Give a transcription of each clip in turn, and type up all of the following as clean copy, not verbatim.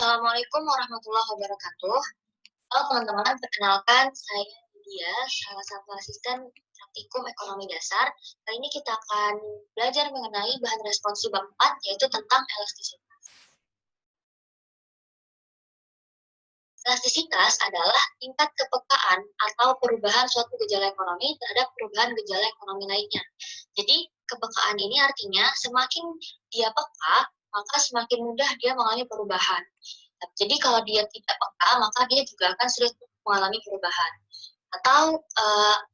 Assalamualaikum warahmatullahi wabarakatuh. Halo teman-teman, perkenalkan saya Lydia, salah satu asisten praktikum ekonomi dasar. Kali ini kita akan belajar mengenai bahan responsi bab 4, yaitu tentang elastisitas. Elastisitas adalah tingkat kepekaan atau perubahan suatu gejala ekonomi terhadap perubahan gejala ekonomi lainnya. Jadi, kepekaan ini artinya semakin dia peka, maka semakin mudah dia mengalami perubahan. Jadi kalau dia tidak peka, maka dia juga akan sulit mengalami perubahan. Atau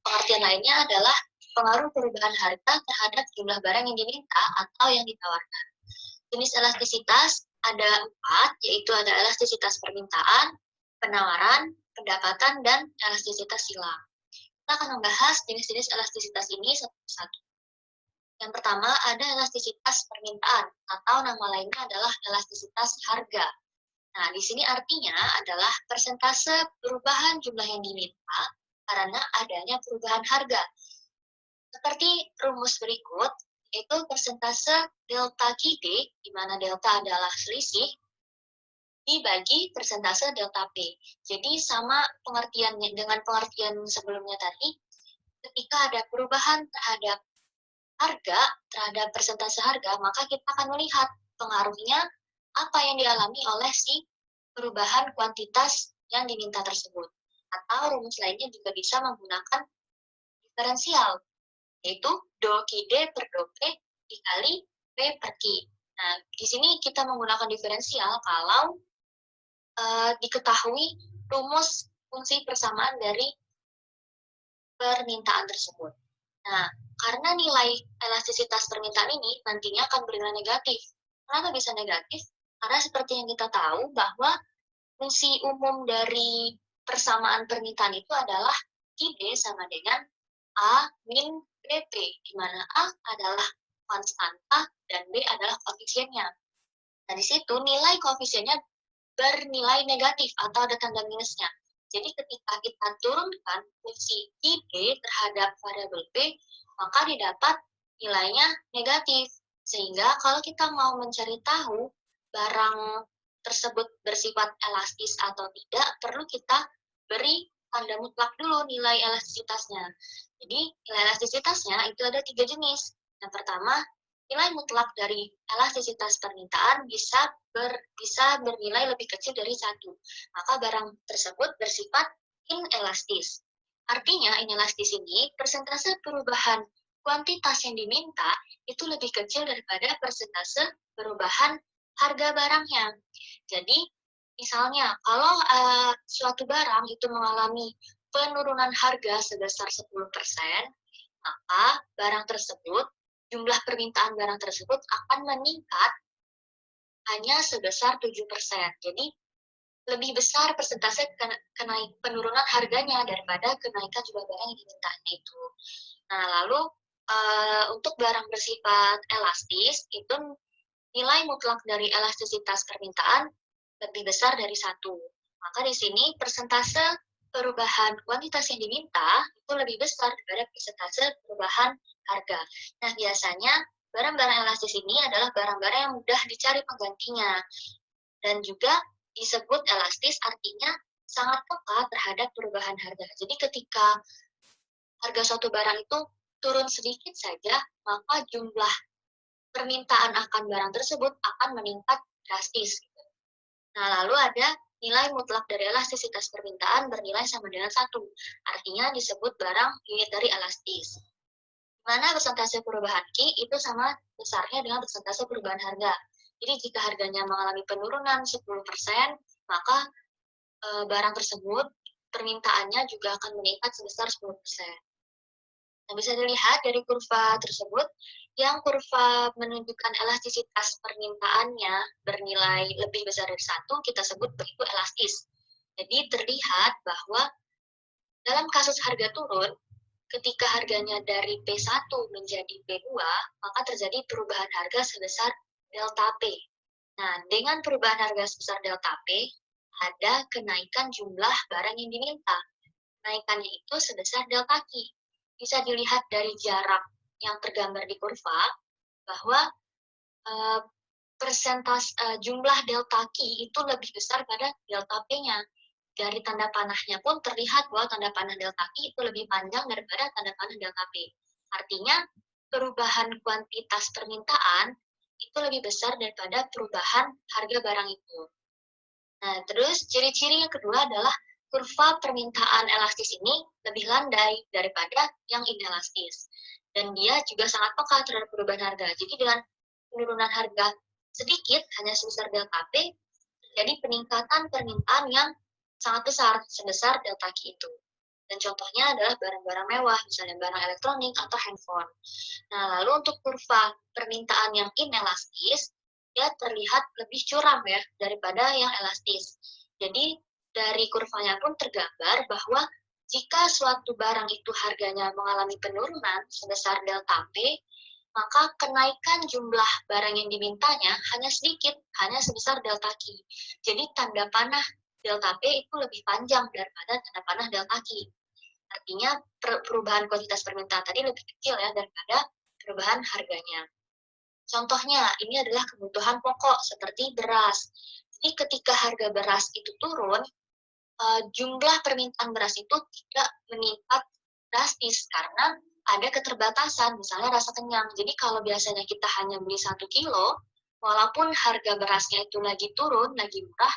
pengertian lainnya adalah pengaruh perubahan harga terhadap jumlah barang yang diminta atau yang ditawarkan. Jenis elastisitas ada 4, yaitu ada elastisitas permintaan, penawaran, pendapatan, dan elastisitas silang. Kita akan membahas jenis-jenis elastisitas ini satu persatu. Yang pertama ada elastisitas permintaan, atau nama lainnya adalah elastisitas harga. Nah, di sini artinya adalah persentase perubahan jumlah yang diminta karena adanya perubahan harga. Seperti rumus berikut, yaitu persentase delta QD, di mana delta adalah selisih, dibagi persentase delta P. Jadi sama pengertiannya dengan pengertian sebelumnya tadi, ketika ada perubahan terhadap harga, terhadap persentase harga, maka kita akan melihat pengaruhnya apa yang dialami oleh si perubahan kuantitas yang diminta tersebut. Atau rumus lainnya juga bisa menggunakan diferensial, yaitu do Q D per do P dikali P per Q. Nah, di sini kita menggunakan diferensial kalau diketahui rumus fungsi persamaan dari permintaan tersebut. Nah, karena nilai elastisitas permintaan ini nantinya akan bernilai negatif. Kenapa bisa negatif? Karena seperti yang kita tahu bahwa fungsi umum dari persamaan permintaan itu adalah QD sama dengan A min BP, di mana A adalah konstanta dan B adalah koefisiennya. Nah, di situ nilai koefisiennya bernilai negatif atau ada tanda minusnya. Jadi ketika kita turunkan fungsi QD terhadap variabel B, maka didapat nilainya negatif. Sehingga kalau kita mau mencari tahu barang tersebut bersifat elastis atau tidak, perlu kita beri tanda mutlak dulu nilai elastisitasnya. Jadi nilai elastisitasnya itu ada 3 jenis. Yang pertama, nilai mutlak dari elastisitas permintaan bisa bernilai lebih kecil dari 1. Maka barang tersebut bersifat inelastis. Artinya inelastis ini persentase perubahan kuantitas yang diminta itu lebih kecil daripada persentase perubahan harga barangnya. Jadi, misalnya kalau suatu barang itu mengalami penurunan harga sebesar 10%, maka barang tersebut, jumlah permintaan barang tersebut akan meningkat hanya sebesar 7%. Jadi, lebih besar persentase penurunan harganya daripada kenaikan jumlah barang yang dimintanya itu. Nah, lalu untuk barang bersifat elastis, itu nilai mutlak dari elastisitas permintaan lebih besar dari 1. Maka di sini persentase perubahan kuantitas yang diminta itu lebih besar daripada persentase perubahan harga. Nah, biasanya barang-barang elastis ini adalah barang-barang yang mudah dicari penggantinya. Dan juga disebut elastis artinya sangat peka terhadap perubahan harga. Jadi ketika harga suatu barang itu turun sedikit saja, maka jumlah permintaan akan barang tersebut akan meningkat drastis. Nah, lalu ada nilai mutlak dari elastisitas permintaan bernilai sama dengan 1. Artinya disebut barang unit dari elastis. Mana persentase perubahan Q itu sama besarnya dengan persentase perubahan harga. Jadi jika harganya mengalami penurunan 10%, maka barang tersebut permintaannya juga akan meningkat sebesar 10%. Nah, bisa dilihat dari kurva tersebut, yang kurva menunjukkan elastisitas permintaannya bernilai lebih besar dari 1, kita sebut itu elastis. Jadi terlihat bahwa dalam kasus harga turun, ketika harganya dari P1 menjadi P2, maka terjadi perubahan harga sebesar delta P. Nah, dengan perubahan harga sebesar delta P, ada kenaikan jumlah barang yang diminta. Kenaikannya itu sebesar delta Q. Bisa dilihat dari jarak yang tergambar di kurva, bahwa jumlah delta Q itu lebih besar pada delta P-nya. Dari tanda panahnya pun terlihat bahwa tanda panah delta Q itu lebih panjang daripada tanda panah delta P. Artinya, perubahan kuantitas permintaan itu lebih besar daripada perubahan harga barang itu. Nah, terus ciri-ciri yang kedua adalah kurva permintaan elastis ini lebih landai daripada yang inelastis. Dan dia juga sangat peka terhadap perubahan harga. Jadi dengan penurunan harga sedikit, hanya sebesar delta P, terjadi peningkatan permintaan yang sangat besar, sebesar delta Q itu. Dan contohnya adalah barang-barang mewah, misalnya barang elektronik atau handphone. Nah, lalu untuk kurva permintaan yang inelastis, dia terlihat lebih curam ya daripada yang elastis. Jadi dari kurvanya pun tergambar bahwa jika suatu barang itu harganya mengalami penurunan sebesar delta P, maka kenaikan jumlah barang yang dimintanya hanya sedikit, hanya sebesar delta Q. Jadi tanda panah delta P itu lebih panjang daripada tanda panah delta Q. Artinya perubahan kuantitas permintaan tadi lebih kecil ya daripada perubahan harganya. Contohnya, ini adalah kebutuhan pokok seperti beras. Jadi ketika harga beras itu turun, jumlah permintaan beras itu tidak meningkat drastis karena ada keterbatasan, misalnya rasa kenyang. Jadi kalau biasanya kita hanya beli 1 kilo, walaupun harga berasnya itu lagi turun, lagi murah,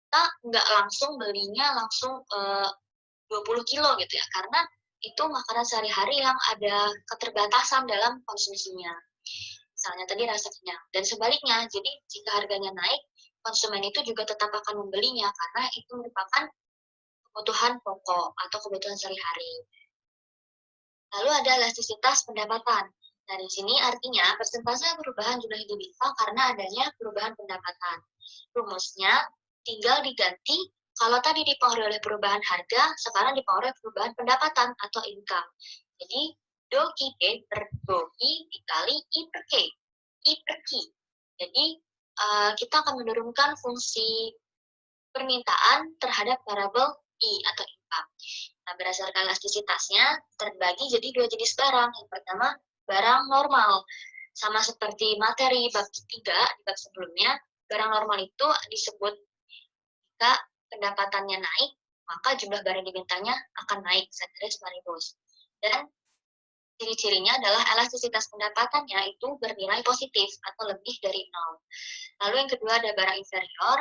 kita nggak langsung belinya langsung 20 kilo gitu ya, karena itu makanan sehari-hari yang ada keterbatasan dalam konsumsinya. Misalnya tadi rasa kenyang. Dan sebaliknya, jadi jika harganya naik, konsumen itu juga tetap akan membelinya karena itu merupakan kebutuhan pokok atau kebutuhan sehari-hari. Lalu ada elastisitas pendapatan. Nah, di sini artinya persentase perubahan jumlah yang diminta karena adanya perubahan pendapatan. Rumusnya tinggal diganti, kalau tadi dipengaruhi oleh perubahan harga, sekarang dipengaruhi oleh perubahan pendapatan atau income. Jadi, do Q P per do Q dikali I per K. I per Q. Jadi, kita akan menurunkan fungsi permintaan terhadap variabel I atau income. Nah, berdasarkan elastisitasnya terbagi jadi dua jenis barang. Yang pertama, barang normal. Sama seperti materi bab 3 di bab sebelumnya, barang normal itu disebut jika pendapatannya naik, maka jumlah barang dimintanya akan naik, ceteris paribus. Dan ciri-cirinya adalah elastisitas pendapatannya itu bernilai positif atau lebih dari 0. Lalu yang kedua ada barang inferior.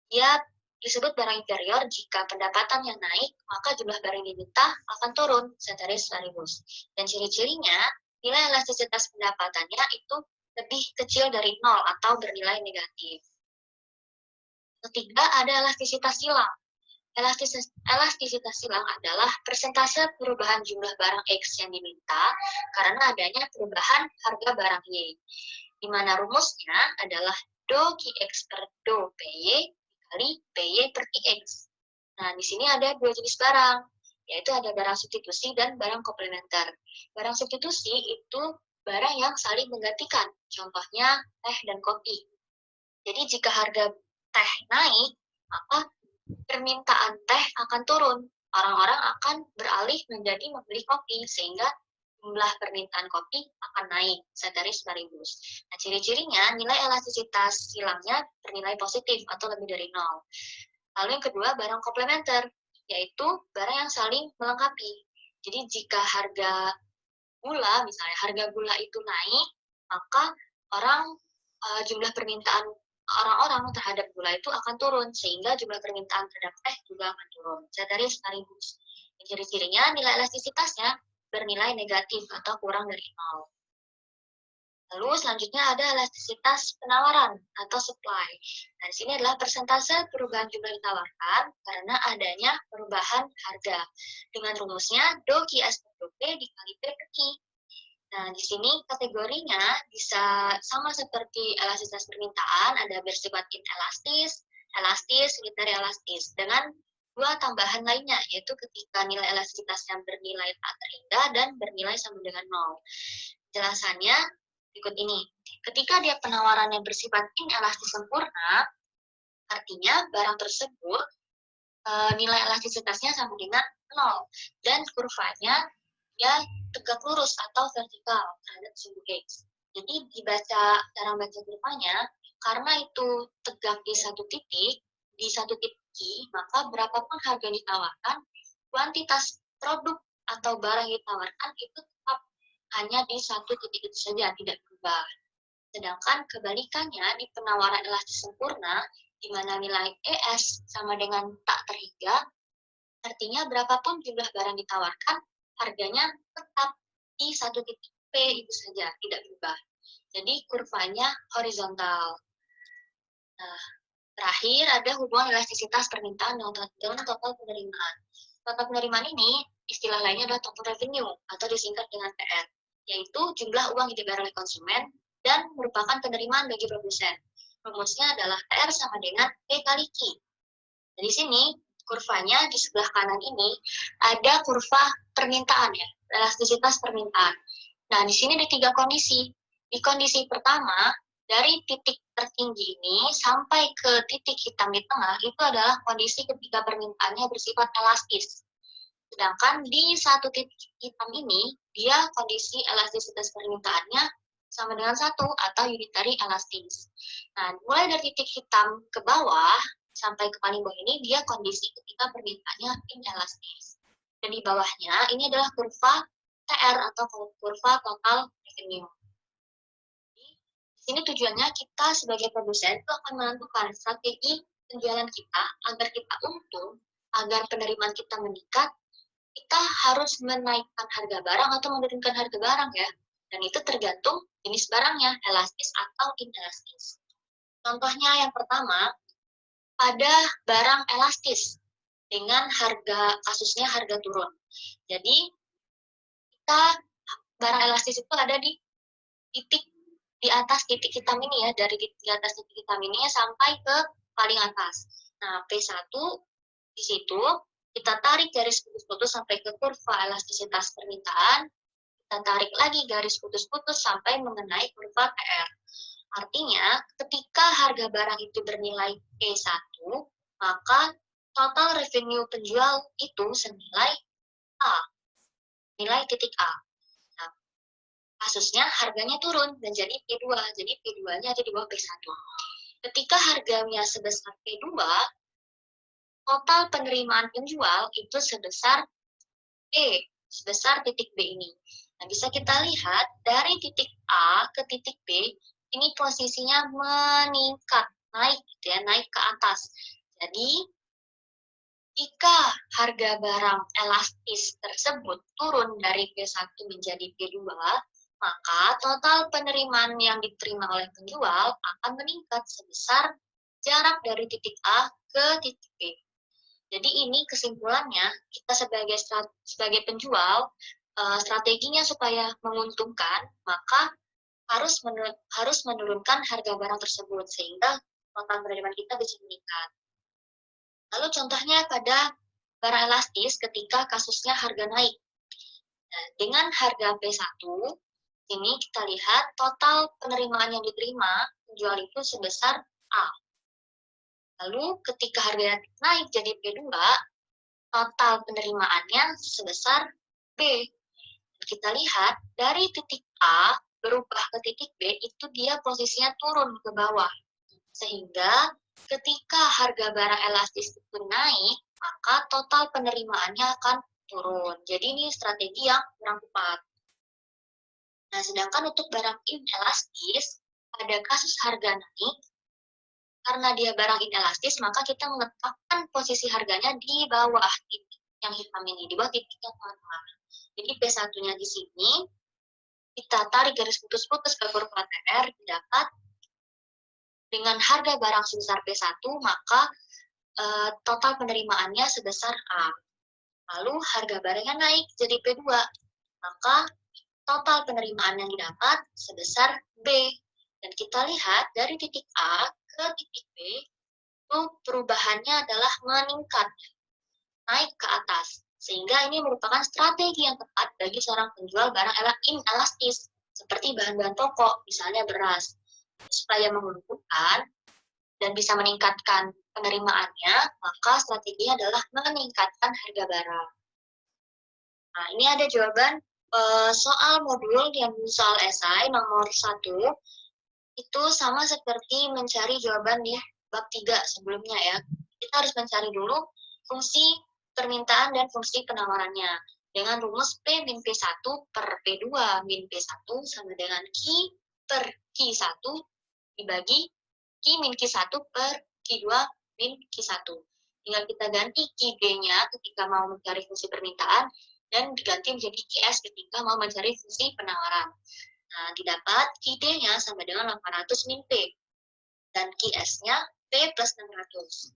Dia disebut barang inferior jika pendapatan yang naik, maka jumlah barang yang diminta akan turun, ceteris paribus. Dan ciri-cirinya, nilai elastisitas pendapatannya itu lebih kecil dari 0 atau bernilai negatif. Ketiga, ada elastisitas silang. Elastisitas silang adalah persentase perubahan jumlah barang X yang diminta karena adanya perubahan harga barang Y, di mana rumusnya adalah do QX per do PY dikali PY per QX. Nah, di sini ada dua jenis barang, yaitu ada barang substitusi dan barang komplementer. Barang substitusi itu barang yang saling menggantikan, contohnya teh dan kopi. Jadi jika harga teh naik, maka permintaan teh akan turun. Orang-orang akan beralih menjadi membeli kopi, sehingga jumlah permintaan kopi akan naik, ceteris paribus. Nah, ciri-cirinya nilai elastisitas silangnya bernilai positif atau lebih dari 0. Lalu yang kedua, barang komplementer, yaitu barang yang saling melengkapi. Jadi jika harga gula, misalnya harga gula itu naik, maka jumlah permintaan orang-orang terhadap gula itu akan turun, sehingga jumlah permintaan terhadap teh juga akan turun. Ceteris paribus. Ciri-cirinya nilai elastisitasnya bernilai negatif atau kurang dari 0. Lalu selanjutnya ada elastisitas penawaran atau supply. Nah, di sini adalah persentase perubahan jumlah ditawarkan karena adanya perubahan harga. Dengan rumusnya do QS per do P dikali P per Q. Nah, di sini kategorinya bisa sama seperti elastisitas permintaan, ada bersifat inelastis, elastis, militer elastis, dengan dua tambahan lainnya, yaitu ketika nilai elastisitasnya bernilai tak terindah dan bernilai sama dengan 0. Jelasannya berikut ini. Ketika dia penawarannya bersifat inelastis sempurna, artinya barang tersebut nilai elastisitasnya sama dengan 0, dan kurvanya dia tegak lurus atau vertikal terhadap sumbu X. Jadi dibaca, cara baca kurvanya, karena itu tegak di satu titik I, maka berapapun harga yang ditawarkan, kuantitas produk atau barang yang ditawarkan itu tetap hanya di satu titik itu saja, tidak berubah. Sedangkan kebalikannya di penawaran elastis sempurna, di mana nilai ES sama dengan tak terhingga, artinya berapapun jumlah barang ditawarkan, harganya tetap di satu titik P itu saja, tidak berubah. Jadi kurvanya horizontal. Nah, terakhir ada hubungan elastisitas permintaan dengan total penerimaan. Total penerimaan ini istilah lainnya adalah total revenue atau disingkat dengan TR, yaitu jumlah uang yang dibayar oleh konsumen dan merupakan penerimaan bagi produsen. Rumusnya adalah TR sama dengan P kali Q. Di sini kurvanya di sebelah kanan ini ada kurva permintaan ya, elastisitas permintaan. Nah, di sini ada 3 kondisi. Di kondisi pertama, dari titik tertinggi ini sampai ke titik hitam di tengah itu adalah kondisi ketika permintaannya bersifat elastis. Sedangkan di satu titik hitam ini, dia kondisi elastisitas permintaannya sama dengan 1 atau unitary elastis. Nah, mulai dari titik hitam ke bawah sampai ke paling bawah ini, dia kondisi ketika permintaannya inelastis. Dan di bawahnya, ini adalah kurva TR atau kurva total revenue. Di sini tujuannya kita sebagai produsen itu akan menentukan strategi penjualan kita agar kita untung, agar penerimaan kita meningkat, kita harus menaikkan harga barang atau menurunkan harga barang ya. Dan itu tergantung jenis barangnya, elastis atau inelastis. Contohnya yang pertama, pada barang elastis dengan kasusnya harga turun. Jadi, barang elastis itu ada di titik di atas titik hitam ini ya, dari di atas titik hitam ini sampai ke paling atas. Nah, P1 di situ kita tarik garis putus-putus sampai ke kurva elastisitas permintaan, kita tarik lagi garis putus-putus sampai mengenai kurva TR. Artinya, ketika harga barang itu bernilai P1, maka total revenue penjual itu senilai A, nilai titik A. Nah, kasusnya harganya turun dan jadi P2, jadi P2-nya ada di bawah P1. Ketika harganya sebesar P2, total penerimaan penjual itu sebesar E, sebesar titik B ini. Nah, bisa kita lihat dari titik A ke titik B, ini posisinya meningkat, naik gitu ya, naik ke atas. Jadi, jika harga barang elastis tersebut turun dari P1 menjadi P2, maka total penerimaan yang diterima oleh penjual akan meningkat sebesar jarak dari titik A ke titik B. Jadi ini kesimpulannya, kita sebagai penjual, strateginya supaya menguntungkan, maka harus menurunkan harga barang tersebut, sehingga total penerimaan kita bisa meningkat. Lalu contohnya pada barang elastis ketika kasusnya harga naik. Nah, dengan harga P1, ini kita lihat total penerimaan yang diterima penjual itu sebesar A. Lalu ketika harga naik jadi P2, total penerimaannya sebesar B. Kita lihat dari titik A berubah ke titik B itu dia posisinya turun ke bawah. Sehingga ketika harga barang elastis itu naik, maka total penerimaannya akan turun. Jadi ini strategi yang kurang tepat. Nah, sedangkan untuk barang inelastis, pada kasus harga naik, karena dia barang inelastis, maka kita menetapkan posisi harganya di bawah titik yang hitam ini, di bawah titik yang tengah. Jadi P1-nya di sini, kita tarik garis putus-putus ke kurva TR, didapat dengan harga barang sebesar P1, maka total penerimaannya sebesar A. Lalu harga barangnya naik jadi P2, maka total penerimaan yang didapat sebesar B. Dan kita lihat dari titik A ke titik B, itu perubahannya adalah meningkat, naik ke atas. Sehingga ini merupakan strategi yang tepat bagi seorang penjual barang inelastis, seperti bahan-bahan pokok, misalnya beras. Supaya menguntungkan dan bisa meningkatkan penerimaannya, maka strateginya adalah meningkatkan harga barang. Nah, ini ada jawaban soal modul yang soal esai nomor 1 itu sama seperti mencari jawaban di bab 3 sebelumnya ya. Kita harus mencari dulu fungsi permintaan dan fungsi penawarannya. Dengan rumus P min P1 per P2 min P1 sama dengan Q per Q1 dibagi Q min Q1 per Q2 min Q1. Tinggal kita ganti QB-nya ketika mau mencari fungsi permintaan dan diganti menjadi QS ketika mau mencari fungsi penawaran. Nah, didapat QD-nya sama dengan 800 min P dan QS-nya P plus 600.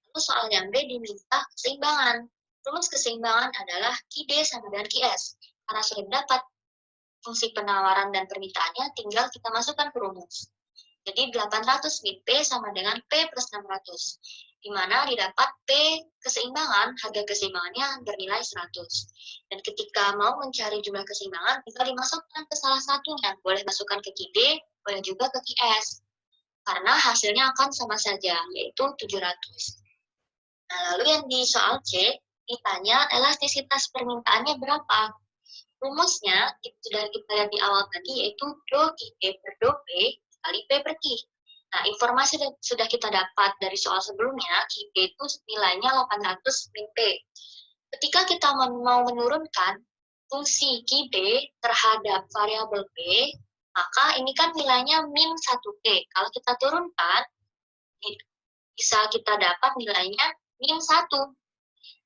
Lalu soal yang B diminta keseimbangan. Rumus keseimbangan adalah QD sama dengan QS. Karena sudah dapat fungsi penawaran dan permintaannya, tinggal kita masukkan ke rumus. Jadi 800 min P sama dengan P plus 600. Di mana didapat P keseimbangan, harga keseimbangannya bernilai 100. Dan ketika mau mencari jumlah keseimbangan, tinggal dimasukkan ke salah satunya. Boleh masukkan ke QD, boleh juga ke QS. Karena hasilnya akan sama saja, yaitu 700. Nah, lalu yang di soal C, ditanya elastisitas permintaannya berapa? Rumusnya, itu sudah kita lihat di awal tadi, yaitu Do QD per Do P kali P per Q. Nah, informasi sudah kita dapat dari soal sebelumnya, QP itu nilainya 800 min P. Ketika kita mau menurunkan fungsi QB terhadap variabel P, maka ini kan nilainya min 1P. Kalau kita turunkan, bisa kita dapat nilainya min 1.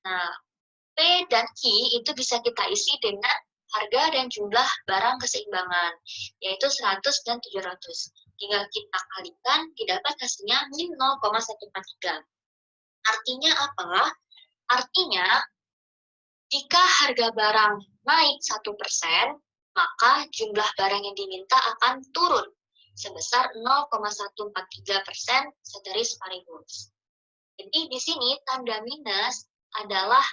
Nah, P dan Q itu bisa kita isi dengan harga dan jumlah barang keseimbangan, yaitu 100 dan 700. Tinggal kita kalikan, didapat hasilnya min 0,143. Artinya apa? Artinya, jika harga barang naik 1%, maka jumlah barang yang diminta akan turun sebesar 0,143% ceteris paribus. Jadi di sini tanda minus adalah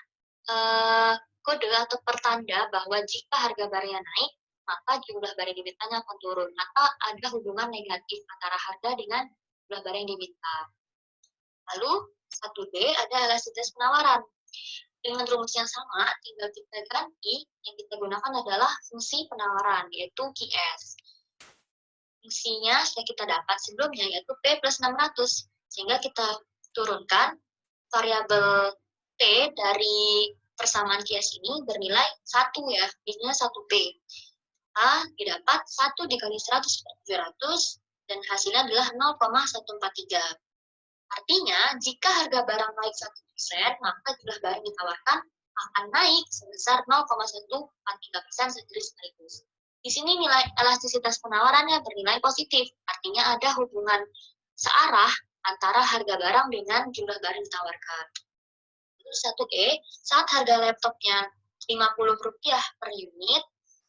kode atau pertanda bahwa jika harga barangnya naik, maka jumlah barang yang dimintanya akan turun. Maka ada hubungan negatif antara harga dengan jumlah barang yang diminta. Lalu 1D ada elastisitas penawaran. Dengan rumus yang sama, tinggal kita ganti, yang kita gunakan adalah fungsi penawaran, yaitu QS. Fungsinya sudah kita dapat sebelumnya, yaitu P plus 600. Sehingga kita turunkan variabel P dari persamaan QS ini bernilai 1 ya, biasanya 1P. A didapat 1 dikali 100 per 700, dan hasilnya adalah 0,143. Artinya, jika harga barang naik 1%, maka jumlah barang yang ditawarkan akan naik sebesar 0,143% ceteris paribus. Di sini nilai elastisitas penawarannya bernilai positif, artinya ada hubungan searah antara harga barang dengan jumlah barang ditawarkan. Terus 1E, saat harga laptopnya Rp50 per unit,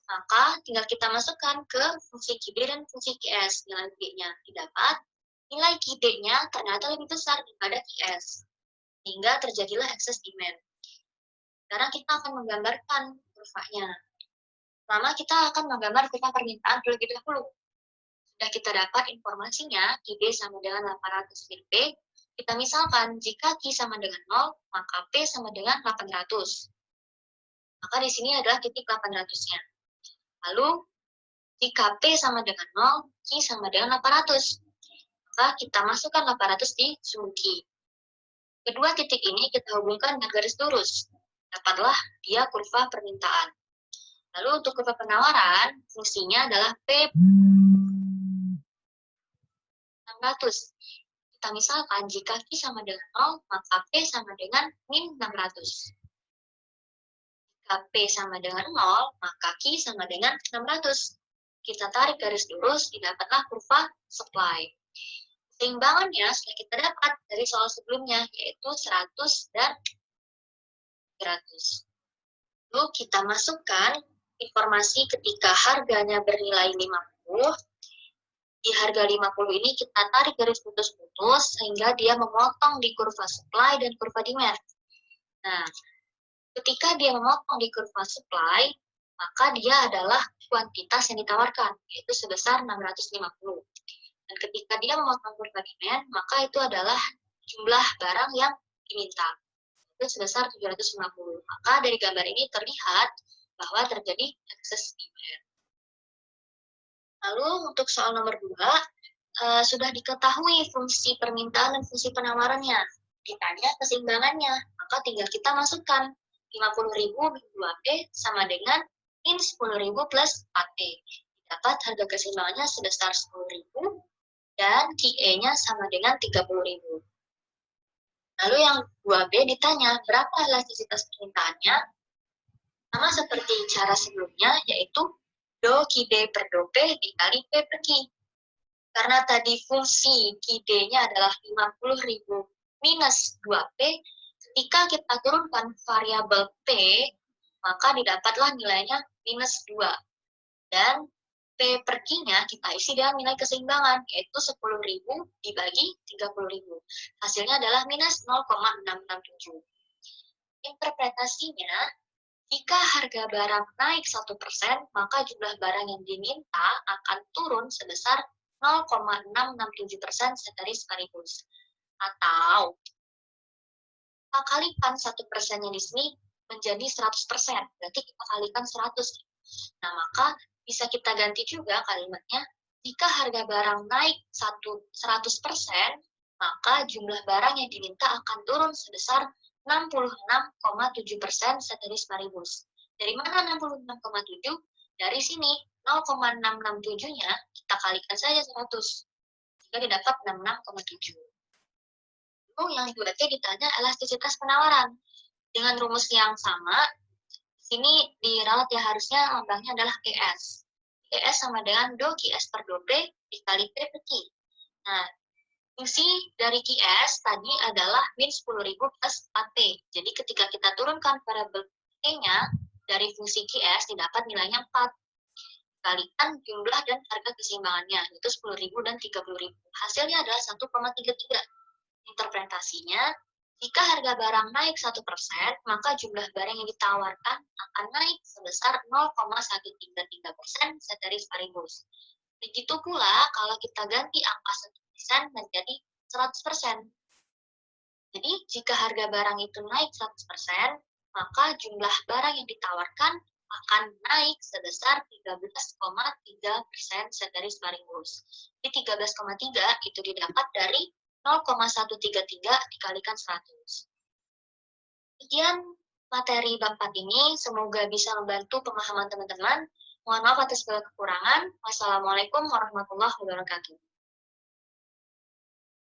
maka tinggal kita masukkan ke fungsi QB dan fungsi QS. Nilai B-nya didapat, nilai QB-nya ternyata lebih besar daripada QS, sehingga terjadilah excess demand. Sekarang kita akan menggambarkan kurvanya. Pertama, kita akan menggambar kurva permintaan terlebih dahulu. Sudah kita dapat informasinya, QB sama dengan 800 min P. Kita misalkan, jika Q sama dengan 0, maka P sama dengan 800. Maka di sini adalah titik 800-nya. Lalu, jika P sama dengan 0, Q sama dengan 800. Maka kita masukkan 800 di sumbu Q. Kedua titik ini kita hubungkan dengan garis lurus. Dapatlah dia kurva permintaan. Lalu untuk kurva penawaran, fungsinya adalah P 600. Kita misalkan, jika Q sama dengan 0, maka P sama dengan min 600. Jika P sama dengan 0, maka Q sama dengan 600. Kita tarik garis lurus, didapatlah kurva supply. Keseimbangannya sudah kita dapat dari soal sebelumnya, yaitu 100 dan 300. Lalu kita masukkan informasi ketika harganya bernilai 50. Di harga 50 ini kita tarik garis putus-putus sehingga dia memotong di kurva supply dan kurva demand. Nah, ketika dia memotong di kurva supply, maka dia adalah kuantitas yang ditawarkan, yaitu sebesar 650. Dan ketika dia memotong kurva demand, maka itu adalah jumlah barang yang diminta, itu sebesar 750. Maka dari gambar ini terlihat bahwa terjadi excess demand. Lalu untuk soal nomor 2, sudah diketahui fungsi permintaan dan fungsi penawarannya. Ditanya keseimbangannya, maka tinggal kita masukkan 50.000 min 2P sama dengan min 10.000 plus 4P. Dapat harga keseimbangannya sebesar 10.000 dan QE-nya sama dengan 30.000. Lalu yang 2B ditanya, berapa elastisitas permintaannya? Sama seperti cara sebelumnya, yaitu do QD per do P dikali P per Q. Karena tadi fungsi QD-nya adalah 50.000 minus 2P, ketika kita turunkan variabel P, maka didapatlah nilainya minus 2. Dan P per Q-nya kita isi dengan nilai keseimbangan, yaitu 10.000 dibagi 30.000. Hasilnya adalah minus 0,667. Interpretasinya, jika harga barang naik 1%, maka jumlah barang yang diminta akan turun sebesar 0,667% setaris paribus. Atau, kita kalikan 1% yang di sini menjadi 100%, berarti kita kalikan 100. Nah, maka bisa kita ganti juga kalimatnya, jika harga barang naik 100%, maka jumlah barang yang diminta akan turun sebesar 66,7% setaris paribus. Dari mana 66,7? Dari sini, 0,667-nya kita kalikan saja 100. Jika didapat 66,7. Lalu yang 2T ditanya elastisitas penawaran. Dengan rumus yang sama, sini dirawat ya, harusnya lambangnya adalah QS. QS sama dengan do QS per do P dikali P per Q. Nah, fungsi dari QS tadi adalah min 10.000 plus 4P. Jadi ketika kita turunkan variabel P-nya dari fungsi QS didapat nilainya 4. Kalikan jumlah dan harga keseimbangannya, yaitu 10.000 dan 30.000. Hasilnya adalah 1,33. Interpretasinya, jika harga barang naik 1%, maka jumlah barang yang ditawarkan akan naik sebesar 0,133% setaris paribus. Begitu pula kalau kita ganti angka 1% menjadi 100%. Jadi, jika harga barang itu naik 100%, maka jumlah barang yang ditawarkan akan naik sebesar 13,3% setaris paribus. Di 13,3 itu didapat dari 0,133 dikalikan 100. Sekian materi bab 4 ini, semoga bisa membantu pemahaman teman-teman. Mohon maaf atas segala kekurangan. Wassalamualaikum warahmatullahi wabarakatuh.